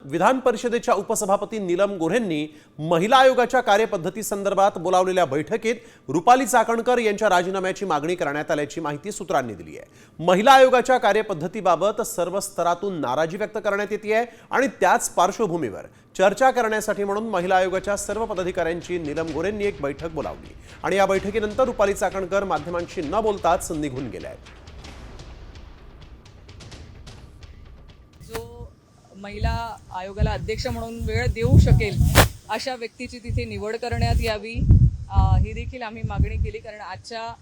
विधान परिषदेच्या उपसभापती नीलम गोऱ्हेंनी महिला आयोगाच्या कार्यपद्धती संदर्भात बोलावलेल्या बैठकीत रुपाली चाकणकर यांच्या राजीनाम्याची मागणी करण्यात आल्याची माहिती सूत्रांनी दिली आहे। महिला आयोगाच्या कार्यपद्धतीबाबत सर्व स्तरातून नाराजी व्यक्त करण्यात येते आहे आणि त्याच पार्श्वभूमीवर चर्चा करण्यासाठी म्हणून महिला आयोगाच्या सर्व पदाधिकाऱ्यांची नीलम गोऱ्हेंनी एक बैठक बोलावली आणि या बैठकीनंतर रुपाली चाकणकर माध्यमांशी न बोलताच निघून गेल्या आहेत। महिला आयोगाला अध्यक्ष म्हणून वेळ देऊ शकेल अशा व्यक्तीची तिथे निवड करण्यात यावी ही देखील आम्ही मागणी केली, कारण आजच्या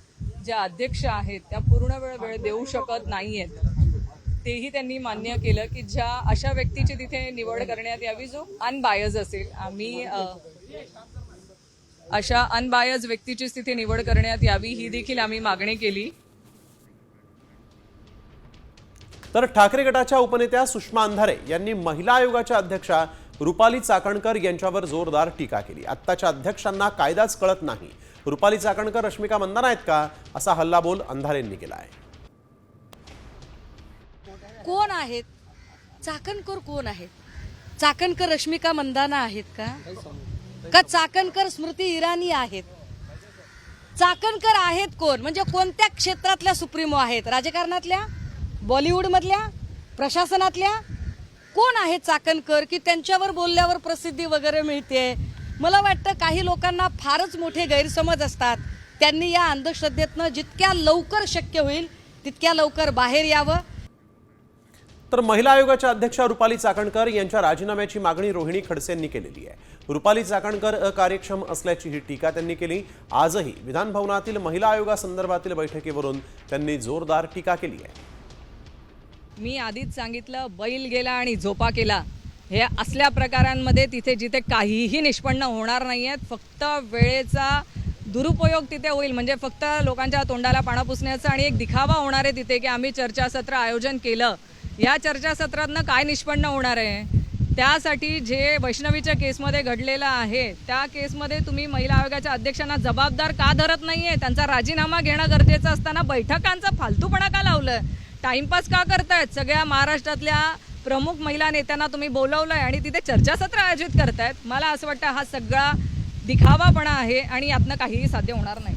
ज्या अध्यक्ष आहेत त्या पूर्ण वेळ देऊ शकत नाहीयेत। तेही त्यांनी मान्य केलं की ज्या अशा व्यक्तीची तिथे निवड करण्यात यावी जो अनबायज असेल। आम्ही अशा अनबायज व्यक्तीचीच तिथे निवड करण्यात यावी ही देखील आम्ही मागणी केली। तर ठाकरे गटाच्या उपनेत्या सुषमा अंधारे यांनी महिला आयोगाच्या अध्यक्षा रुपाली चाकणकर यांच्यावर जोरदार टीका केली। आत्ताच्या अध्यक्षांना कायदाच कळत नाही, रुपाली चाकणकर रश्मिका मंदाना आहेत का, असा हल्लाबोल अंधारेंनी केला आहे। कोण आहेत चाकणकर? कोण आहेत चाकणकर? रश्मिका मंदाना आहेत का चाकणकर स्मृती इराणी आहेत? चाकणकर आहेत कोण? म्हणजे कोणत्या क्षेत्रातल्या सुप्रीमो आहेत? राजकारणातल्या, बॉलिवूड मधल्या, प्रशासनातल्या? कोण आहेत चाकणकर की त्यांच्यावर बोलल्यावर प्रसिद्धी वगैरे मिळते? मला वाटतं काही लोकांना फारच मोठे गैरसमज असतात। त्यांनी या अंधश्रद्धेतनं जितक्या लवकर शक्य होईल तितक्या लवकर बाहेर यावं। तर महिला आयोगाच्या अध्यक्षा रुपाली चाकणकर यांच्या राजीनाम्याची मागणी रोहिणी खडसेंनी केलेली आहे। रुपाली चाकणकर अकार्यक्षम असल्याची ही टीका त्यांनी केली। आजही विधान भवनातील महिला आयोगासंदर्भातील बैठकीवरून त्यांनी जोरदार टीका केली आहे। मी आधीच सांगितलं, बैल गेला आणि झोपा केला हे असल्या प्रकारांमध्ये तिथे जिथे काहीही निष्पन्न होणार नाहीयेत, फक्त वेळेचा दुरुपयोग तिथे होईल। म्हणजे फक्त लोकांच्या तोंडाला पाणी पुसण्याचा आणि एक दिखावा होणार आहे तिथे की आम्ही चर्चासत्र आयोजन केलं। या चर्चासत्रातनं काय निष्पन्न होणार आहे? त्यासाठी जे वैष्णवीच्या केसमध्ये घडलेलं आहे त्या केसमध्ये तुम्ही महिला आयोगाच्या अध्यक्षांना जबाबदार का धरत नाहीये? त्यांचा राजीनामा घेणं गरजेचं असताना बैठकांचा फालतूपणा का लावलं? टाइमपास का करतायत? सगळ्या महाराष्ट्रातल्या प्रमुख महिला नेत्यांना तुम्ही बोलवलंय आणि तिथे चर्चासत्र आयोजित करतायत। मला असं वाटतं हा सगळा दिखावापणा आहे आणि यातनं काहीही साध्य होणार नाही।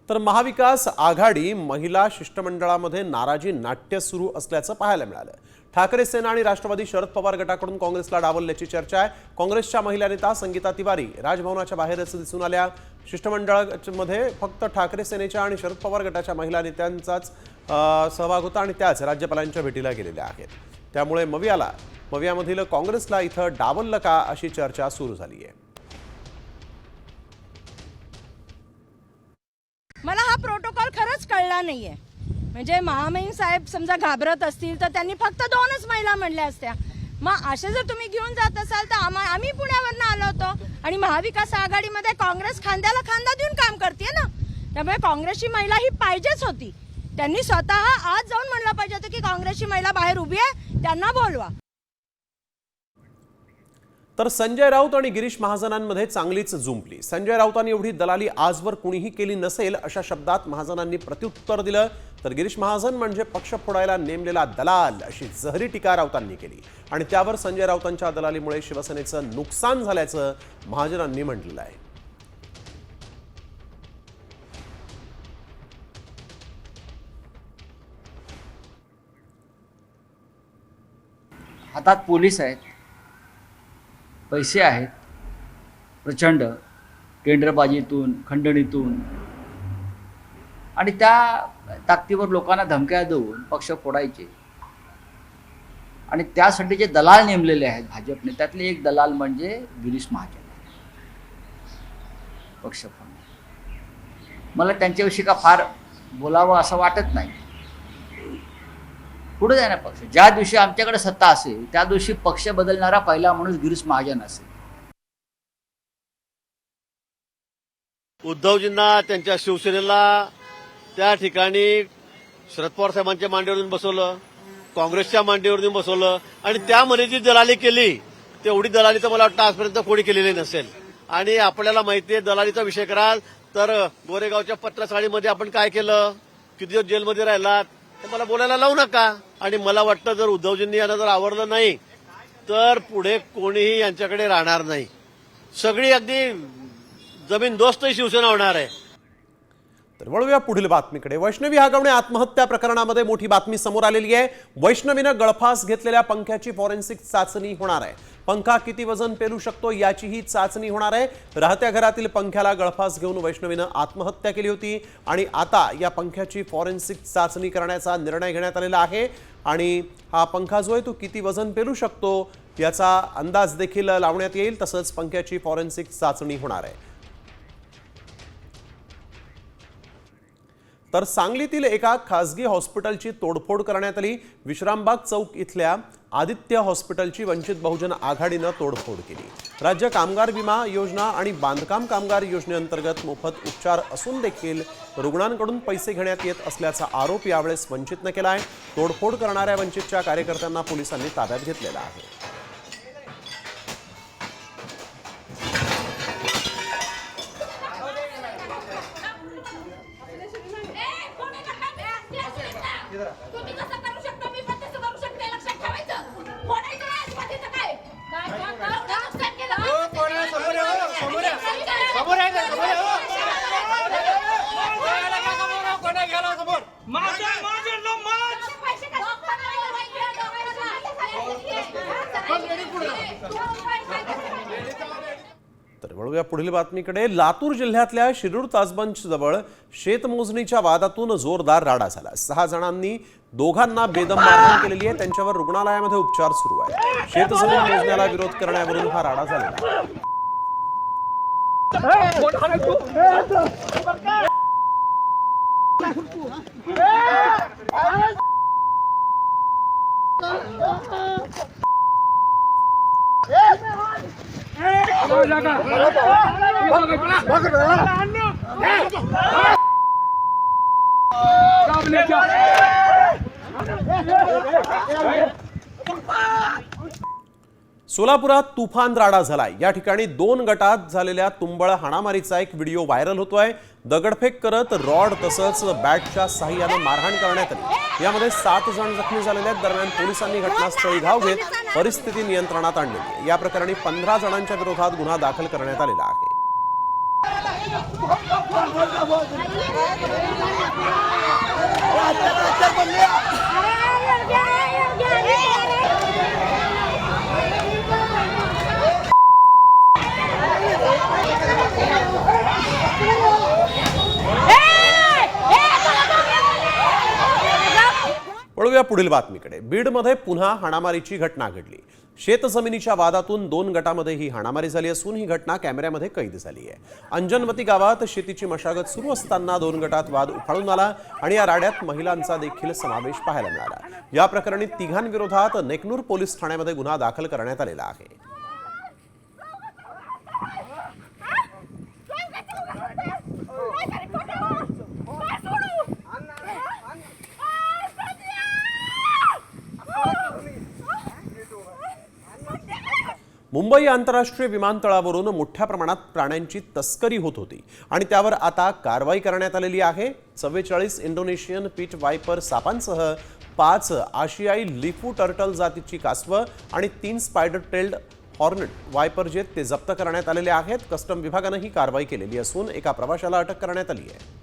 तर महाविकास आघाडी महिला शिष्टमंडळामध्ये नाराजी नाट्य सुरू असल्याचं पाहायला मिळालं। ठाकरे सेना आणि राष्ट्रवादी शरद पवार गटाकडून काँग्रेसला डावलल्याची चर्चा आहे। काँग्रेसच्या महिला नेता संगीता तिवारी राजभवनाच्या बाहेरच दिसून आल्या। शिष्टमंडळामध्ये फक्त ठाकरे सेनेच्या आणि शरद पवार गटाच्या महिला नेत्यांचाच सहभाग होता आणि त्याच राज्यपालांच्या भेटीला गेलेल्या आहेत। त्यामुळे मवियामधील काँग्रेसला इथं डावललं का अशी चर्चा सुरू झाली आहे। मला हा प्रोटोकॉल खरंच कळला नाहीये। म्हणजे महामहिम साहेब समजा घाबरत असतील तर त्यांनी फक्त 2च महिला म्हणल्या असत्या। मग असे जर तुम्ही घेऊन जात असाल तर आम्ही पुण्यावरनं आलो होतो आणि महाविकास आघाडीमध्ये काँग्रेस खांद्याला खांदा देऊन काम करते ना, त्यामुळे काँग्रेसची महिला ही पाहिजेच होती। त्यांनी स्वतः आज जाऊन म्हणलं पाहिजे होतं की काँग्रेसची महिला बाहेर उभी आहे, त्यांना बोलवा। तर संजय राऊत आणि गिरीश महाजनांमध्ये चांगलीच जुंपली। संजय राऊतांनी एवढी दलाली आजवर कुणीही केली नसेल अशा शब्दात महाजनांनी प्रत्युत्तर दिलं। तर गिरीश महाजन म्हणजे पक्ष फोडायला नेमलेला दलाल अशी जहरी टीका राऊतांनी केली आणि त्यावर संजय राऊतांच्या दलालीमुळे शिवसेनेचं नुकसान झाल्याचं महाजनांनी म्हटलं आहे। हातात पोलीस आहेत, पैसे आहेत प्रचंड, टेंडरबाजीतून, खंडणीतून, आणि त्या ताकदीवर लोकांना धमक्या देऊन पक्ष फोडायचे। आणि त्यासाठी जे दलाल नेमलेले आहेत भाजपने, त्यातले एक दलाल म्हणजे गिरीश महाजन, पक्ष फोडणे। मला त्यांच्याविषयी का फार बोलावं असं वाटत नाही। पुढे जाणार पक्ष, ज्या दिवशी आमच्याकडे सत्ता असेल त्या दिवशी पक्ष बदलणारा पहिला माणूस गिरीश महाजन असेल। उद्धवजींना त्यांच्या शिवसेनेला त्या ठिकाणी शरद पवार साहेबांच्या मांडीवरून बसवलं, काँग्रेसच्या मांडीवरून बसवलं आणि त्यामध्ये जी दलाली केली तेवढी दलाली तर मला वाटतं आजपर्यंत कोणी केलेली नसेल। आणि आपल्याला माहिती आहे, दलालीचा विषय कराल तर गोरेगावच्या पत्रसाळीमध्ये आपण काय केलं, किती दिवस जेलमध्ये राहिलात, तर मला बोलायला लावू नका। आणि मला वाटतं जर उद्धवजींनी यांना जर आवडलं नाही तर पुढे कोणीही यांच्याकडे राहणार नाही. सगळी अगदी जमीनदोस्त शिवसेना होणार आहे. तर वळूया पुढील बातमीकडे. वैष्णवी हगवणे आत्महत्या प्रकरणामध्ये मोठी बातमी समोर आलेली आहे. वैष्णवीनं गळफास घेतलेल्या पंख्याची फॉरेन्सिक चाचणी होणार आहे. पंखा किती वजन पेलू शकतो याचीही चाचणी होणार आहे. राहत्या घरातील पंख्याला गळफास घेऊन वैष्णवीनं आत्महत्या केली होती आणि आता या पंख्याची फॉरेन्सिक चाचणी करण्याचा निर्णय घेण्यात आलेला आहे. आणि हा पंखा जो आहे तो किती वजन पेलू शकतो याचा अंदाज देखील लावण्यात येईल. तसंच पंख्याची फॉरेन्सिक चाचणी होणार आहे. तर सांगलीतील एका खासगी हॉस्पिटलची तोडफोड करण्यात आली. विश्रामबाग चौक इथल्या आदित्य हॉस्पिटलची वंचित बहुजन आघाडीनं तोडफोड केली. राज्य कामगार विमा योजना आणि बांधकाम कामगार योजनेअंतर्गत मोफत उपचार असून देखील रुग्णांकडून पैसे घेण्यात येत असल्याचा आरोप यावेळेस वंचितनं केला आहे. तोडफोड करणाऱ्या वंचितच्या कार्यकर्त्यांना पोलिसांनी ताब्यात घेतलेला आहे. तुम्ही कसं करू शकता मी पण तसं करू शकते लक्षात ठेवायचं. फोडायचं नाही आजूबाजूचं काय नुकसान केलं तर वळूया पुढील बातमीकडे. लातूर जिल्ह्यातल्या शिरूर ताजबंच जवळ शेतमोजणीच्या वादातून जोरदार राडा झाला. 6 जणांनी दोघांना बेदम मारहाण केलेली आहे. त्यांच्यावर रुग्णालयामध्ये उपचार सुरू आहे. शेतजमीन मोजण्याला विरोध करण्यावरून हा राडा झालेला आहे. सोलापुरात तुफान राडा झालाय. या ठिकाणी 2 गटात झालेल्या तुंबळ हाणामारीचा एक व्हिडिओ व्हायरल होतोय. दगडफेक करत रॉड तसंच बॅटच्या साह्यानं मारहाण करण्यात आली. यामध्ये 7 जण जखमी झालेले आहेत. दरम्यान पोलिसांनी घटनास्थळी धाव घेत परिस्थिती नियंत्रणात आणली आहे. या प्रकरणी 15 जणांच्या विरोधात गुन्हा दाखल करण्यात आलेला आहे. वळूया पुढील बातमीकडे. बीडमध्ये पुन्हा हाणामारीची घटना घडली. शेतजमिनीच्या वादातून 2 गटामध्ये ही हाणामारी झाली असून ही घटना कॅमेऱ्यामध्ये कैद झाली आहे. अंजनवती गावात शेतीची मशागत सुरू असताना 2 गटात वाद उफाळून आला आणि या राड्यात महिलांचा देखील समावेश पाहायला मिळाला. या प्रकरणी 3 विरोधात नेकनूर पोलीस ठाण्यामध्ये गुन्हा दाखल करण्यात आलेला आहे. मुंबई आंतरराष्ट्रीय विमानतळावरून मोठ्या प्रमाणात प्राण्यांची तस्करी होत होती आणि त्यावर आता कारवाई करण्यात आलेली आहे. 44 इंडोनेशियन पीट वायपर सापांसह 5 आशियाई लिफू टर्टल जातीची कासवं आणि 3 स्पायडर टेल्ड हॉर्नेट वायपर जे ते जप्त करण्यात आलेले आहेत. कस्टम विभागानं ही कारवाई केलेली असून एका प्रवाशाला अटक करण्यात आली आहे.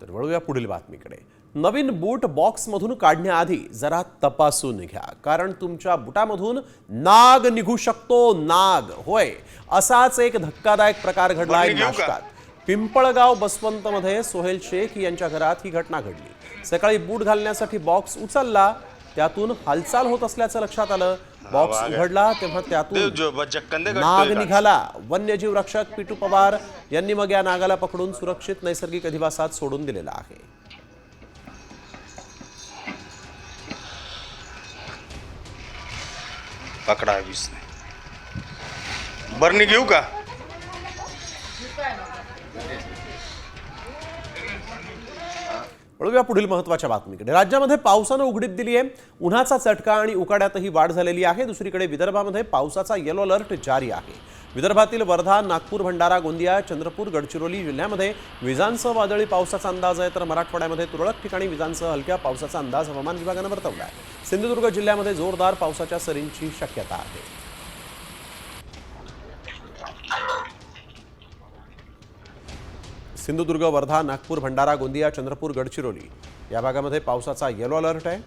तर वळूया पुढील बातमीकडे. नवीन बूट बॉक्समधून काढण्याआधी जरा तपासून घ्या, कारण तुमच्या बुटामधून नाग निघू शकतो. नाग, होय, असाच एक धक्कादायक प्रकार घडलाय नाशकात. पिंपळगाव बसवंतमध्ये सोहेल शेख यांच्या घरात ही घटना घडली. सकाळी बूट घालण्यासाठी बॉक्स उचलला, त्यातून हालचाल होत असल्याचं लक्षात आलं. बॉक्स उघडला तेव्हा त्यातून नाग निघाला. वन्यजीव रक्षक पिटू पवार यांनी मग या नागाला पकडून सुरक्षित नैसर्गिक अधिवासात सोडून दिलेला आहे. पकडा बरणी घेऊ का? वळूया पुढील महत्त्वाच्या बातमीकडे. राज्यामध्ये पावसानं उघडीप दिली आहे. उन्हाचा चटका आणि उकाड्यातही वाढ झालेली आहे. दुसरीकडे विदर्भामध्ये पावसाचा येलो अलर्ट जारी आहे. विदर्भातील वर्धा, नागपूर, भंडारा, गोंदिया, चंद्रपूर, गडचिरोली जिल्ह्यामध्ये विजांसह वादळी पावसाचा अंदाज आहे, तर मराठवाड्यामध्ये तुरळक ठिकाणी विजांसह हलक्या पावसाचा अंदाज हवामान विभागानं वर्तवला आहे. सिंधुदुर्ग जिल्ह्यामध्ये जोरदार पावसाच्या सरींची शक्यता आहे. सिंधुदुर्ग, वर्धा, नागपूर, भंडारा, गोंदिया, चंद्रपूर, गडचिरोली या भागामध्ये पावसाचा येलो अलर्ट आहे.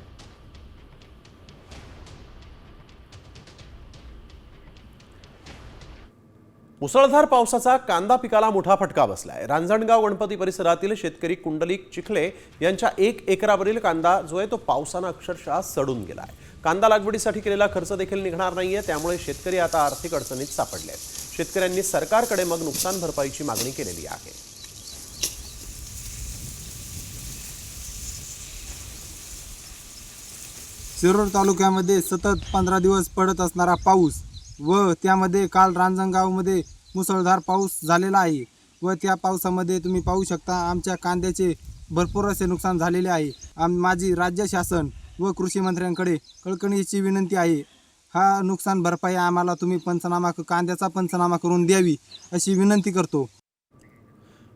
मुसळधार पावसाचा कांदा पिकाला मोठा फटका बसलाय. रांजणगाव गणपती परिसरातील शेतकरी कुंडलिक चिखले यांच्या 1 एकरावरील कांदा जो आहे तो पावसानं अक्षरशः सडून गेलाय. कांदा लागवडीसाठी केलेला खर्च देखील निघणार नाहीये, त्यामुळे शेतकरी आता आर्थिक अडचणीत सापडले आहेत. शेतकऱ्यांनी सरकारकडे मग नुकसान भरपाईची मागणी केलेली आहे. शिरूर तालुक्यामध्ये सतत 15 दिवस पडत असणारा पाऊस व त्यामध्ये काल रांजणगावमध्ये मुसळधार पाऊस झालेला आहे व त्या पावसामध्ये तुम्ही पाहू शकता आमच्या कांद्याचे भरपूर असे नुकसान झालेले आहे. माझी राज्य शासन व कृषी मंत्र्यांकडे कळकळीची विनंती आहे. हा नुकसान भरपाई आम्हाला तुम्ही कांद्याचा पंचनामा करून द्यावी अशी विनंती करतो.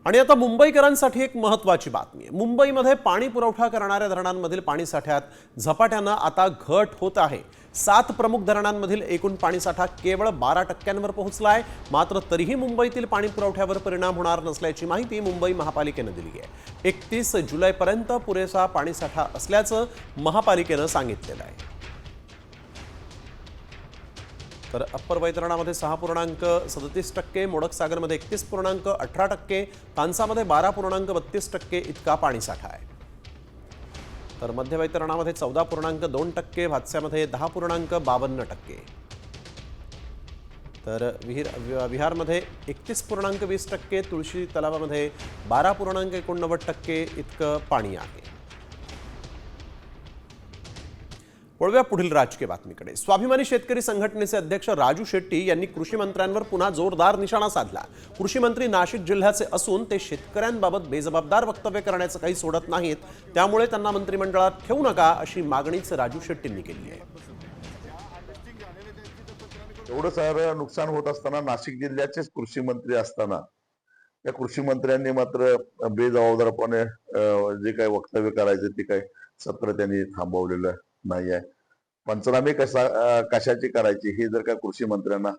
आणि आता मुंबईकरांसाठी एक महत्त्वाची बातमी आहे. मुंबईमध्ये पाणी पुरवठा करणाऱ्या धरणांमधील पाणीसाठ्यात झपाट्यानं आता घट होत आहे. 7 प्रमुख धरणांमधील एकूण पाणीसाठा केवळ 12% पोहोचलाय. मात्र तरीही मुंबईतील पाणी पुरवठ्यावर परिणाम होणार नसल्याची माहिती मुंबई महापालिकेनं दिली आहे. 31 जुलैपर्यंत पुरेसा पाणीसाठा असल्याचं महापालिकेनं सांगितलेलं आहे. तर अप्पर वैतरणामध्ये 6.37%, मोडकसागरमध्ये 31.18%, तानसामध्ये 12.32% इतका पाणीसाठा आहे. तर मध्य वैतरणामध्ये 14.2%, भातस्यामध्ये 10.52%. तर विहारमध्ये 31.20%, तुळशी तलावामध्ये 12.89% इतकं पाणी आहे. वळूया पुढील राजकीय बातमीकडे. स्वाभिमानी शेतकरी संघटनेचे अध्यक्ष राजू शेट्टी यांनी कृषी मंत्र्यांवर पुन्हा जोरदार निशाणा साधला. कृषी मंत्री नाशिक जिल्ह्याचे असून ते शेतकऱ्यांबाबत बेजबाबदार वक्तव्य करण्याचं काही सोडत नाहीत, त्यामुळे त्यांना मंत्रिमंडळात ठेवू नका अशी मागणीच राजू शेट्टींनी केली आहे. एवढं सारं नुकसान होत असताना नाशिक जिल्ह्याचेच कृषी मंत्री असताना त्या कृषी मंत्र्यांनी मात्र बेजबाबदारपणे जे काही वक्तव्य करायचे ते काही सत्र त्यांनी थांबवलेलं नाही आहे. पंचनामे कशाची करायची हे जर का कृषी मंत्र्यांना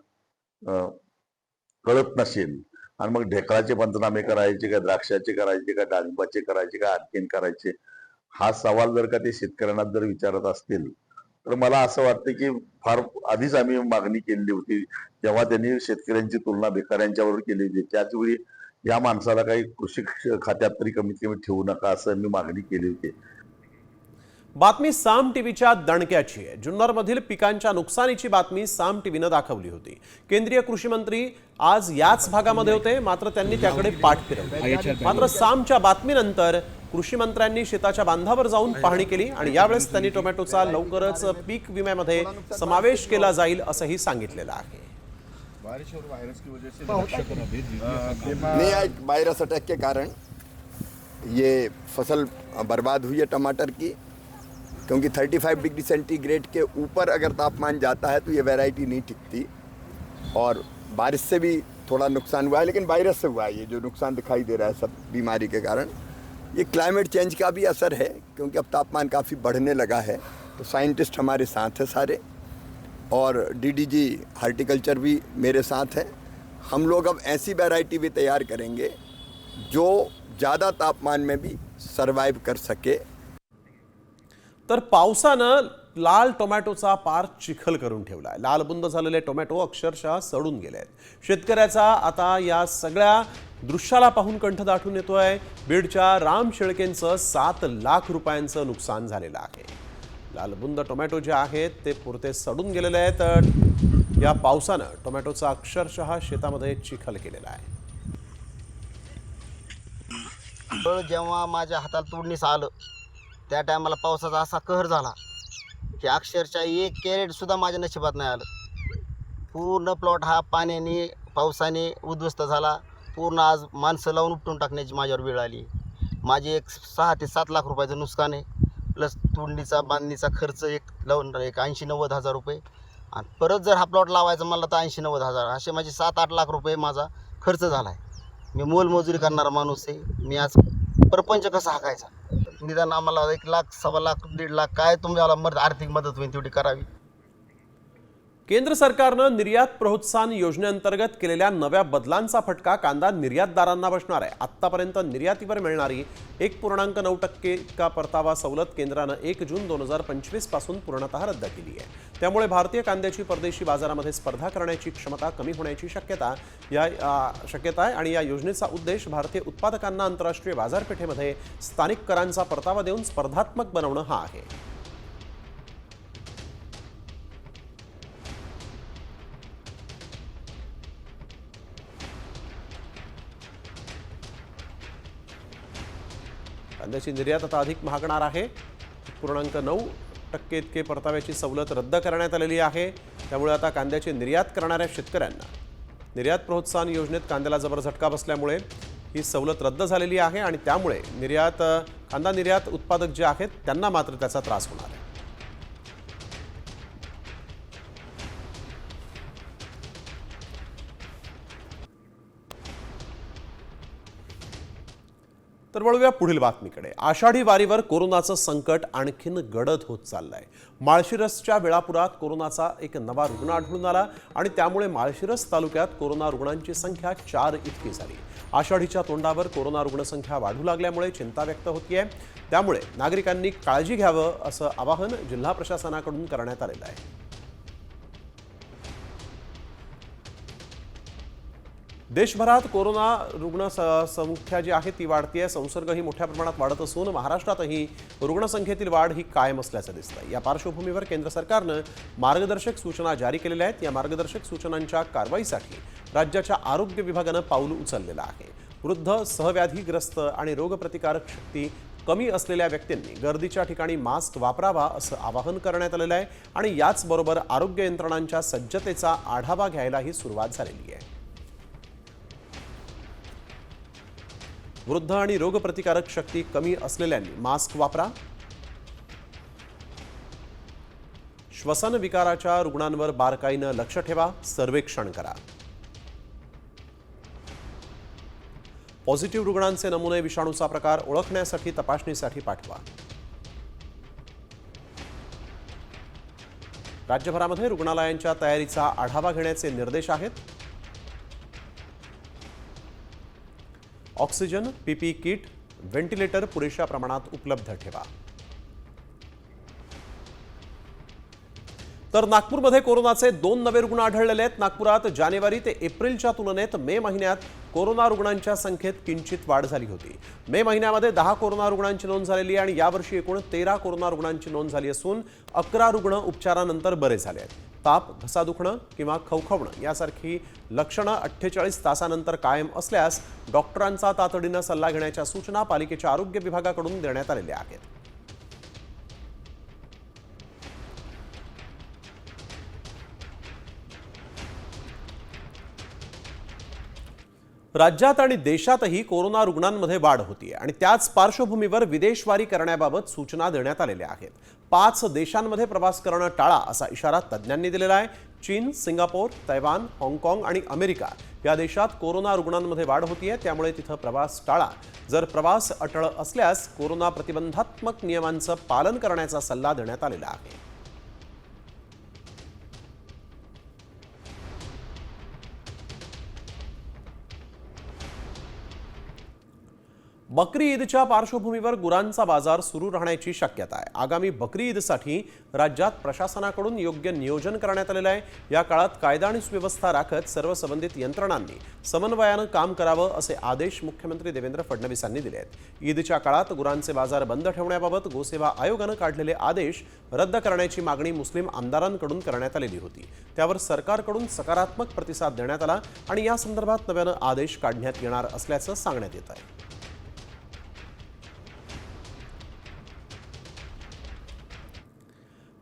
कळत नसेल आणि मग ढेकळाचे पंचनामे करायचे का, द्राक्षाचे करायचे का, डाळिंबाचे करायचे का, आणखीन करायचे, हा सवाल जर का ते शेतकऱ्यांना जर विचारत असतील तर मला असं वाटतं की फार आधीच आम्ही मागणी केलेली होती. जेव्हा त्यांनी शेतकऱ्यांची तुलना बेकाऱ्यांच्यावर केली होती त्याचवेळी या माणसाला काही कृषी खात्यात तरी कमीत कमी ठेवू नका असं मी मागणी केली होती. बातमी साम टीव्हीच्या दणक्याची आहे. जुन्नरमधील पिकांच्या नुकसानीची बातमी साम टीव्हीनं दाखवली होती. केंद्रीय कृषी मंत्री आज याच भागामध्ये होते, मात्र त्यांनी त्याकडे पाठ फिरवली. मात्र सामच्या बातमीनंतर कृषी मंत्र्यांनी शेताच्या बांधावर जाऊन पाहणी केली आणि यावेळेस त्यांनी टोमॅटोचा लवकरच पीक विम्यामध्ये समावेश केला जाईल असंही सांगितलेलं आहे. वायरस अटैक के कारण ये फसल बर्बाद हुई है टमाटर की, क्योंकि 35 डिग्री सेंटीग्रेड के ऊपर अगर तापमान जाता है तो ये वैरायटी नहीं टिकती. और बारिश से भी थोड़ा नुकसान हुआ है, लेकिन वायरस से हुआ है ये जो नुकसान दिखाई दे रहा है सब बीमारी के कारण. ये क्लाइमेट चेंज का भी असर है, क्योंकि अब तापमान काफ़ी बढ़ने लगा है. तो साइंटिस्ट हमारे साथ हैं सारे, और डीडीजी हार्टिकल्चर भी मेरे साथ है. हम लोग अब ऐसी वैरायटी भी तैयार करेंगे जो ज़्यादा तापमान में भी सर्वाइव कर सके. तर पावसानं लाल टोमॅटोचा पार चिखल करून ठेवलाय. लालबुंद झालेले टोमॅटो अक्षरशः सडून गेले आहेत. शेतकऱ्याचा आता या सगळ्या दृश्याला पाहून कंठ दाटून येतोय. बीडच्या राम शेळकेंचं 7 लाख रुपयांचं नुकसान झालेलं आहे. लालबुंद टोमॅटो जे आहेत ते पुरते सडून गेलेले आहेत. या पावसानं टोमॅटोचा अक्षरशः शेतामध्ये चिखल केलेला आहे. जेव्हा माझ्या हाताला तोडणीस आलं त्या टायमाला पावसाचा असा कहर झाला की अक्षरशः 1 कॅरेट सुद्धा माझ्या नशिबात नाही आलं. पूर्ण प्लॉट हा पाण्याने पावसाने उद्ध्वस्त झाला. पूर्ण आज माणसं लावून उपटून टाकण्याची माझ्यावर वेळ आली. माझे एक 6 ते 7 लाख रुपयाचं नुकसान आहे, प्लस तोडणीचा बांधणीचा खर्च एक 80-90 हजार रुपये, आणि परत जर हा प्लॉट लावायचा म्हणलं तर 80-90 हजार, असे माझे 7-8 लाख रुपये माझा खर्च झाला आहे. मी मोलमजुरी करणारा माणूस आहे. मी आज परपंच कसा हाकायचा? निदान आम्हाला 1 लाख, 1.25 लाख, 1.5 लाख काय तुम्हाला आर्थिक मदत होईल तेवढी करावी. केंद्र सरकारनं निर्यात प्रोत्साहन योजनेअंतर्गत केलेल्या नव्या बदलांचा फटका कांदा निर्यातदारांना बसणार आहे. आतापर्यंत निर्यातीवर मिळणारी 1.9% इतका परतावा सवलत केंद्रानं 1 जून 2025 पासून पूर्णतः रद्द केली आहे. त्यामुळे भारतीय कांद्याची परदेशी बाजारामध्ये स्पर्धा करण्याची क्षमता कमी होण्याची शक्यता आहे आणि या योजनेचा उद्देश भारतीय उत्पादकांना आंतरराष्ट्रीय बाजारपेठेमध्ये स्थानिक करांचा परतावा देऊन स्पर्धात्मक बनवणं हा आहे. कांद्याची निर्यात आता अधिक महागणार आहे. 1.9% इतके परताव्याची सवलत रद्द करण्यात आलेली आहे. त्यामुळे आता कांद्याची निर्यात करणाऱ्या शेतकऱ्यांना निर्यात प्रोत्साहन योजनेत कांद्याला जबर झटका बसल्यामुळे ही सवलत रद्द झालेली आहे आणि त्यामुळे कांदा निर्यात उत्पादक जे आहेत त्यांना मात्र त्याचा त्रास होणार आहे. तर वळूया पुढील बातमीकडे. आषाढी वारीवर कोरोनाचं संकट आणखीन गडद होत चाललंय. माळशिरसच्या वेळापुरात कोरोनाचा एक नवा रुग्ण आढळून आला आणि त्यामुळे माळशिरस तालुक्यात कोरोना रुग्णांची संख्या 4 इतकी झाली. आषाढीच्या तोंडावर कोरोना रुग्णसंख्या वाढू लागल्यामुळे चिंता व्यक्त होतीये. त्यामुळे नागरिकांनी काळजी घ्यावं असं आवाहन जिल्हा प्रशासनाकडून करण्यात आलेलं आहे. देशभरात कोरोना रुग्ण संख्या जी आहे ती वाढतीये. संसर्गही मोठ्या प्रमाणात वाढत असून महाराष्ट्रातही रुग्णसंख्येतील वाढ ही कायम असल्याचं दिसतंय. या पार्श्वभूमीवर केंद्र सरकारनं मार्गदर्शक सूचना जारी केलेल्या आहेत. या मार्गदर्शक सूचनांच्या कारवाईसाठी राज्याच्या आरोग्य विभागानं पाऊल उचललेलं आहे. वृद्ध, सहव्याधीग्रस्त आणि रोगप्रतिकारक शक्ती कमी असलेल्या व्यक्तींनी गर्दीच्या ठिकाणी मास्क वापरावा असं आवाहन करण्यात आलेलं आहे आणि याचबरोबर आरोग्य यंत्रणांच्या सज्जतेचा आढावा घ्यायलाही सुरुवात झालेली आहे. वृद्ध आणि रोगप्रतिकारक शक्ती कमी असलेल्यांनी मास्क वापरा. श्वसन विकाराच्या रुग्णांवर बारकाईनं लक्ष ठेवा. सर्वेक्षण करा. पॉझिटिव्ह रुग्णांचे नमुने विषाणूचा प्रकार ओळखण्यासाठी तपासणीसाठी पाठवा. राज्यभरामध्ये रुग्णालयांच्या तयारीचा आढावा घेण्याचे निर्देश आहेत. ऑक्सिजन, पीपी किट, व्हेंटिलेटर पुरेशा प्रमाणात उपलब्ध ठेवा. तर नागपूरमध्ये कोरोनाचे 2 नवे रुग्ण आढळलेले आहेत. नागपुरात जानेवारी ते एप्रिलच्या तुलनेत मे महिन्यात कोरोना रुग्णांच्या संख्येत किंचित वाढ झाली होती. मे महिन्यामध्ये 10 कोरोना रुग्णांची नोंद झालेली आणि यावर्षी एकूण 13 कोरोना रुग्णांची नोंद झाली असून 11 रुग्ण उपचारानंतर बरे झाले आहेत. ताप, घसा दुखणं किंवा खवखवणं यासारखी लक्षणं 48 तासानंतर कायम असल्यास डॉक्टरांचा तातडीनं सल्ला घेण्याच्या सूचना पालिकेच्या आरोग्य विभागाकडून देण्यात आलेल्या आहेत. राज्यात आणि देशातही कोरोना रुग्णांमध्ये वाढ होतीये आणि त्याच पार्श्वभूमीवर विदेशवारी करण्याबाबत सूचना देण्यात आलेल्या आहेत. 5 देशांमध्ये प्रवास करणं टाळा असा इशारा तज्ज्ञांनी दिलेला आहे. चीन, सिंगापूर, तैवान, हाँगकाँग आणि अमेरिका या देशात कोरोना रुग्णांमध्ये वाढ होतीये. त्यामुळे तिथं प्रवास टाळा. जर प्रवास अटळ असल्यास कोरोना प्रतिबंधात्मक नियमांचं पालन करण्याचा सल्ला देण्यात आलेला आहे. बकरी ईदच्या पार्श्वभूमीवर गुरांचा बाजार सुरू राहण्याची शक्यता आहे. आगामी बकरी ईदसाठी राज्यात प्रशासनाकडून योग्य नियोजन करण्यात आलेलं आहे. या काळात कायदा आणि सुव्यवस्था राखत सर्व संबंधित यंत्रणांनी समन्वयानं काम करावं असे आदेश मुख्यमंत्री देवेंद्र फडणवीस यांनी दिले आहेत. ईदच्या काळात गुरांचे बाजार बंद ठेवण्याबाबत गोसेवा आयोगानं काढलेले आदेश रद्द करण्याची मागणी मुस्लिम आमदारांकडून करण्यात आलेली होती. त्यावर सरकारकडून सकारात्मक प्रतिसाद देण्यात आला आणि या संदर्भात नव्यानं आदेश काढण्यात येणार असल्याचं सांगण्यात येत आहे.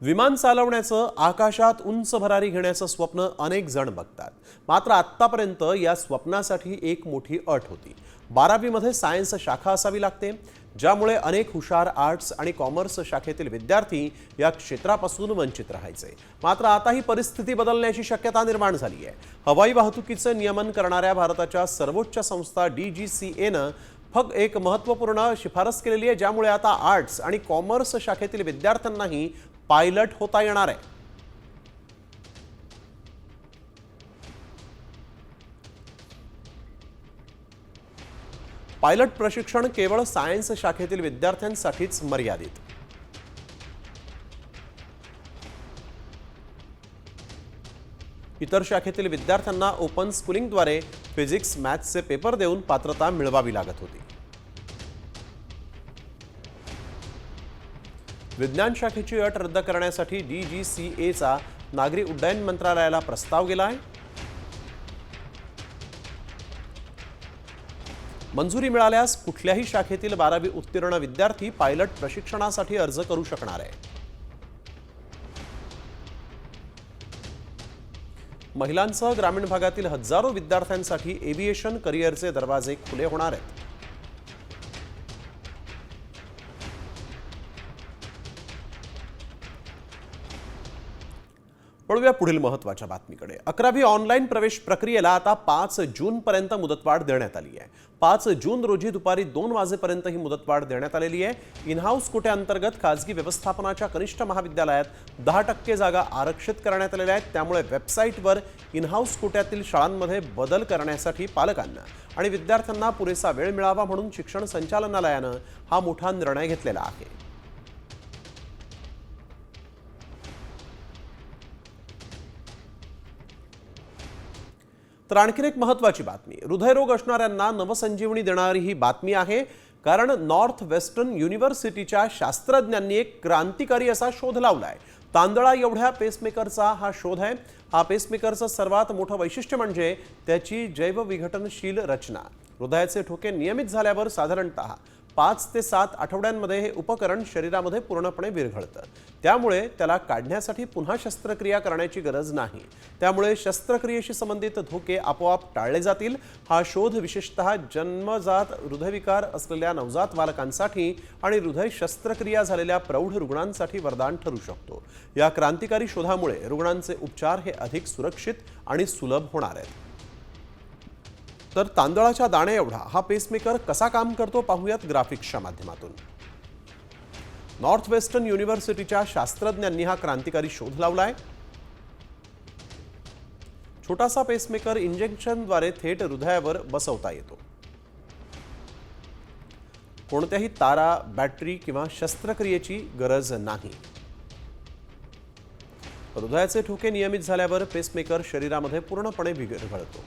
विमान चालवण्याचं, आकाशात उंच भरारी घेण्याचं स्वप्न अनेक जण बघतात. मात्र आत्तापर्यंत या स्वप्नासाठी एक मोठी अट होती. 12वीमध्ये सायन्स शाखा असावी लागते, ज्यामुळे अनेक हुशार आर्ट्स आणि कॉमर्स शाखेतील विद्यार्थी या क्षेत्रापासून वंचित राहायचे. मात्र आता ही परिस्थिती बदलण्याची शक्यता निर्माण झाली आहे. हवाई वाहतुकीचं नियमन करणाऱ्या भारताच्या सर्वोच्च संस्था DGCAनं फक्त एक महत्त्वपूर्ण शिफारस केलेली आहे, ज्यामुळे आता आर्ट्स आणि कॉमर्स शाखेतील विद्यार्थ्यांनाही पायलट होता येणार आहे. पायलट प्रशिक्षण केवळ सायन्स शाखेतील विद्यार्थ्यांसाठीच मर्यादित. इतर शाखेतील विद्यार्थ्यांना ओपन स्कूलिंगद्वारे फिजिक्स, मॅथ्सचे पेपर देऊन पात्रता मिळवावी लागत होती. विज्ञान शाखेची अट रद्द करण्यासाठी DGCAचा नागरी उड्डयन मंत्रालयाला प्रस्ताव गेला आहे. मंजुरी मिळाल्यास कुठल्याही शाखेतील 12वी उत्तीर्ण विद्यार्थी पायलट प्रशिक्षणासाठी अर्ज करू शकणार आहे. महिलांसह ग्रामीण भागातील हजारो विद्यार्थ्यांसाठी एव्हिएशन करिअरचे दरवाजे खुले होणार आहेत. वळूया पुढील महत्त्वाच्या बातमीकडे. 11वी ऑनलाईन प्रवेश प्रक्रियेला आता 5 जूनपर्यंत मुदतवाढ देण्यात आली आहे. 5 जून रोजी दुपारी 2 वाजेपर्यंत ही मुदतवाढ देण्यात आलेली आहे. इनहाऊस कोट्याअंतर्गत खासगी व्यवस्थापनाच्या कनिष्ठ महाविद्यालयात 10% जागा आरक्षित करण्यात आलेल्या आहेत. त्यामुळे वेबसाईटवर इनहाऊस कोट्यातील शाळांमध्ये बदल करण्यासाठी पालकांना आणि विद्यार्थ्यांना पुरेसा वेळ मिळावा म्हणून शिक्षण संचालनालयानं हा मोठा निर्णय घेतलेला आहे. तर आणखीन एक महत्त्वाची बातमी. हृदयरोग असणाऱ्यांना नवसंजीवनी देणारी ही बातमी आहे. कारण नॉर्थ वेस्टर्न युनिव्हर्सिटीच्या शास्त्रज्ञांनी एक क्रांतिकारी असा शोध लावलाय. तांदळा एवढ्या पेसमेकरचा हा शोध आहे. हा पेसमेकरचं सर्वात मोठं वैशिष्ट्य म्हणजे त्याची जैवविघटनशील रचना. हृदयाचे ठोके नियमित झाल्यावर साधारणतः 5 ते 7 आठवड्यांमध्ये हे उपकरण शरीरामध्ये पूर्णपणे विरघळतं. त्यामुळे त्याला काढण्यासाठी पुन्हा शस्त्रक्रिया करण्याची गरज नाही. त्यामुळे शस्त्रक्रियेशी संबंधित धोके आपोआप टाळले जातील. हा शोध विशेषतः जन्मजात हृदयविकार असलेल्या नवजात बालकांसाठी आणि हृदय शस्त्रक्रिया झालेल्या प्रौढ रुग्णांसाठी वरदान ठरू शकतो. या क्रांतिकारी शोधामुळे रुग्णांचे उपचार हे अधिक सुरक्षित आणि सुलभ होणार आहेत. तर तांदळाच्या दाणे एवढा हा पेसमेकर कसा काम करतो पाहूयात ग्राफिक्सच्या माध्यमातून. नॉर्थ वेस्टर्न युनिव्हर्सिटीच्या शास्त्रज्ञांनी हा क्रांतिकारी शोध लावलाय. छोटासा पेसमेकर इंजेक्शनद्वारे थेट हृदयावर बसवता येतो. कोणत्याही तारा, बॅटरी किंवा शस्त्रक्रियेची गरज नाही. हृदयाचे ठोके नियमित झाल्यावर पेसमेकर शरीरामध्ये पूर्णपणे विरघळतो.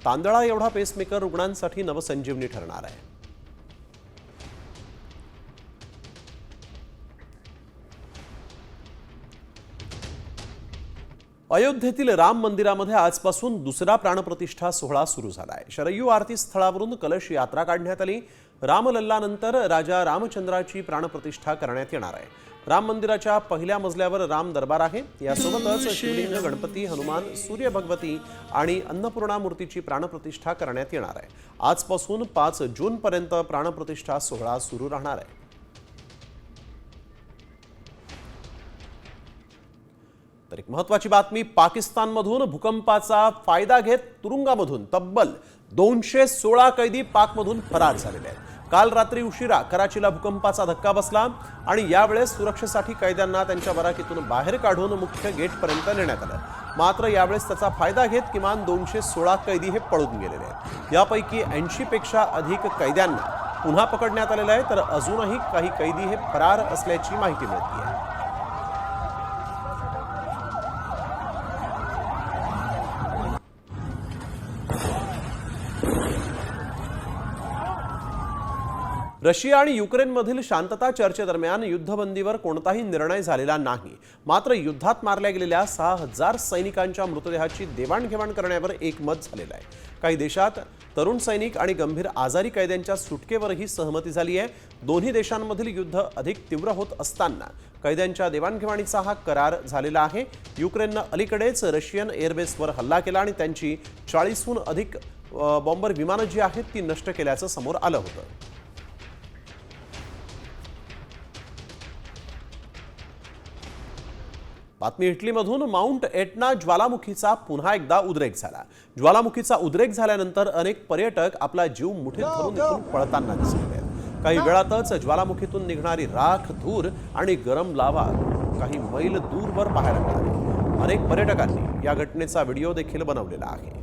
तांदळा एवढा पेसमेकर रुग्णांसाठी नवसंजीवनी ठरणार आहे. अयोध्येतील राम मंदिरामध्ये आजपासून दुसरा प्राणप्रतिष्ठा सोहळा सुरू झाला आहे. शरयू आरती स्थळावरून कलश यात्रा काढण्यात आली. रामलल्लानंतर राजा रामचंद्राची प्राणप्रतिष्ठा करण्यात येणार आहे. राम मंदिराच्या पहिल्या मजल्यावर राम दरबार आहे. यासोबतच शिवलिंग, गणपती, हनुमान, सूर्य भगवती आणि अन्नपूर्णा मूर्तीची प्राणप्रतिष्ठा करण्यात येणार आहे. आजपासून 5 जूनपर्यंत प्राणप्रतिष्ठा सोहळा सुरू राहणार आहे. तर एक महत्त्वाची बातमी. पाकिस्तानमधून भूकंपाचा फायदा घेत तुरुंगामधून तब्बल 216 कैदी पाकमधून फरार झालेले आहेत. काल रात्री उशिरा कराचीला भूकंपाचा धक्का बसला आणि यावेळेस सुरक्षेसाठी कैद्यांना त्यांच्या बराकीतून बाहेर काढून मुख्य गेटपर्यंत नेण्यात आलं. मात्र यावेळेस त्याचा फायदा घेत किमान 216 कैदी हे पळून गेलेले आहेत. यापैकी 80 पेक्षा अधिक कैद्यांना पुन्हा पकडण्यात आलेलं आहे. तर अजूनही काही कैदी हे फरार असल्याची माहिती मिळते आहे. रशिया आणि युक्रेनमधील शांतता चर्चेदरम्यान युद्धबंदीवर कोणताही निर्णय झालेला नाही. मात्र युद्धात मारल्या गेलेल्या 6,000 सैनिकांच्या मृतदेहाची देवाणघेवाण करण्यावर एकमत झालेलं आहे. काही देशात तरुण सैनिक आणि गंभीर आजारी कैद्यांच्या सुटकेवरही सहमती झाली आहे. दोन्ही देशांमधील युद्ध अधिक तीव्र होत असताना कैद्यांच्या देवाणघेवाणीचा हा करार झालेला आहे. युक्रेननं अलीकडेच रशियन एअरबेसवर हल्ला केला आणि त्यांची 40हून अधिक बॉम्बर विमानं जी आहेत ती नष्ट केल्याचं समोर आलं होतं. बातमी इटलीमधून माउंट एटना ज्वालामुखीचा पुन्हा एकदा उद्रेक झाला. ज्वालामुखीचा उद्रेक झाल्यानंतर अनेक पर्यटक आपला जीव मुठीत धरून इथून पळताना दिसले. काही वेळातच ज्वालामुखीतून निघणारी राख, धूर आणि गरम लावा काही मैल दूरवर पाहायला मिळाली. अनेक पर्यटकांनी या घटनेचा व्हिडिओ देखील बनवलेला आहे.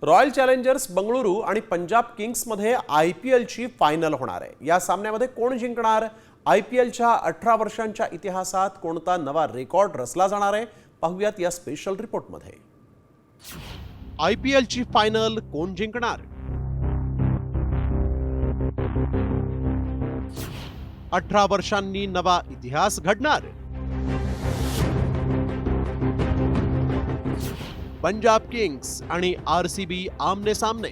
रॉयल चॅलेंजर्स बंगळुरू आणि पंजाब किंग्समध्ये IPLची फायनल होणार आहे. या सामन्यामध्ये कोण जिंकणार? IPLच्या 18 वर्षांच्या इतिहासात कोणता नवा रेकॉर्ड रचला जाणार आहे? पाहूयात या स्पेशल रिपोर्टमध्ये. IPLची फायनल कोण जिंकणार? 18 वर्षांनी नवा इतिहास घडणार? पंजाब किंग्स आणि RCB आमने सामने.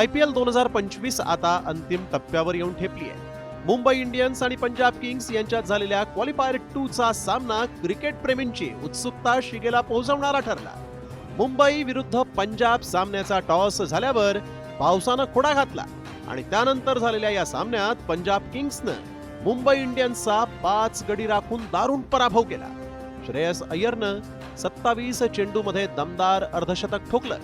IPL 2025 आता अंतिम टप्प्यावर येऊन ठेपली आहे. मुंबई इंडियन्स आणि पंजाब किंग्स यांच्यात झालेल्या क्वालिफायर 2चा सामना क्रिकेट प्रेमींची उत्सुकता शिगेला पोहोचवणारा ठरला. मुंबई विरुद्ध पंजाब सामन्याचा टॉस झाल्यावर पावसानं खोडा घातला आणि त्यानंतर झालेल्या या सामन्यात पंजाब किंग्सनं मुंबई इंडियन्सचा 5 गडी राखून दारुण पराभव केला. श्रेयस अय्यरनं 27 चेंडूमध्ये दमदार अर्धशतक ठोकलं.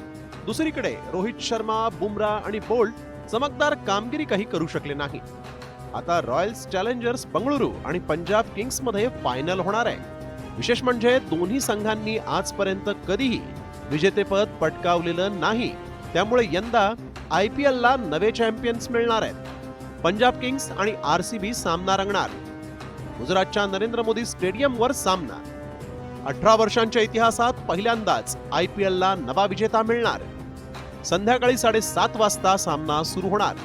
दुसरीकडे रोहित शर्मा, बुमराह आणि बोल्ट चमकदार कामगिरी काही करू शकले नाही. आता रॉयल्स चॅलेंजर्स बंगळुरू आणि पंजाब किंग्समध्ये फायनल होणार आहे. विशेष म्हणजे दोन्ही संघांनी आजपर्यंत कधीही विजेतेपद पटकावलेलं नाही. त्यामुळे यंदा IPLला नवे चॅम्पियन्स मिळणार आहेत. पंजाब किंग्स आणि RCB सामना रंगणार. गुजरातच्या नरेंद्र मोदी स्टेडियमवर सामना. 18 वर्षांच्या इतिहासात पहिल्यांदाच IPLला नवा विजेता मिळणार. संध्याकाळी 7:30 वाजता सामना सुरू होणार.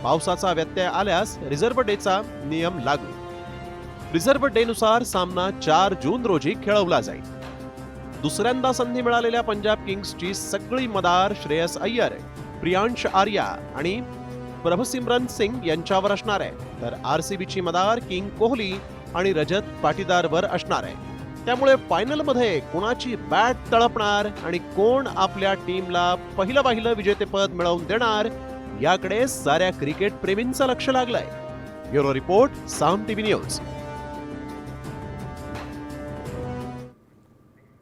पावसाचा व्यत्यय आल्यास रिझर्व्ह डेचा नियम लागू. रिझर्व्ह डेनुसार सामना 4 जून रोजी खेळवला जाईल. दुसऱ्यांदा संधी मिळालेल्या पंजाब किंग्सची सगळी मदार श्रेयस अय्यर, प्रियांश आर्या आणि प्रभसिमरन सिंग यांच्यावर असणार आहे. तर RCBची मदार किंग कोहली आणि रजत पाटीदारवर असणार आहे. त्यामुळे फायनलमध्ये कोणाची बॅट तळपणार आणि कोण आपल्या टीमला पहिलं विजेतेपद मिळवून देणार याकडे साऱ्या क्रिकेट प्रेमींचं लक्ष लागलंय. ब्युरो रिपोर्ट, साम TV न्यूज.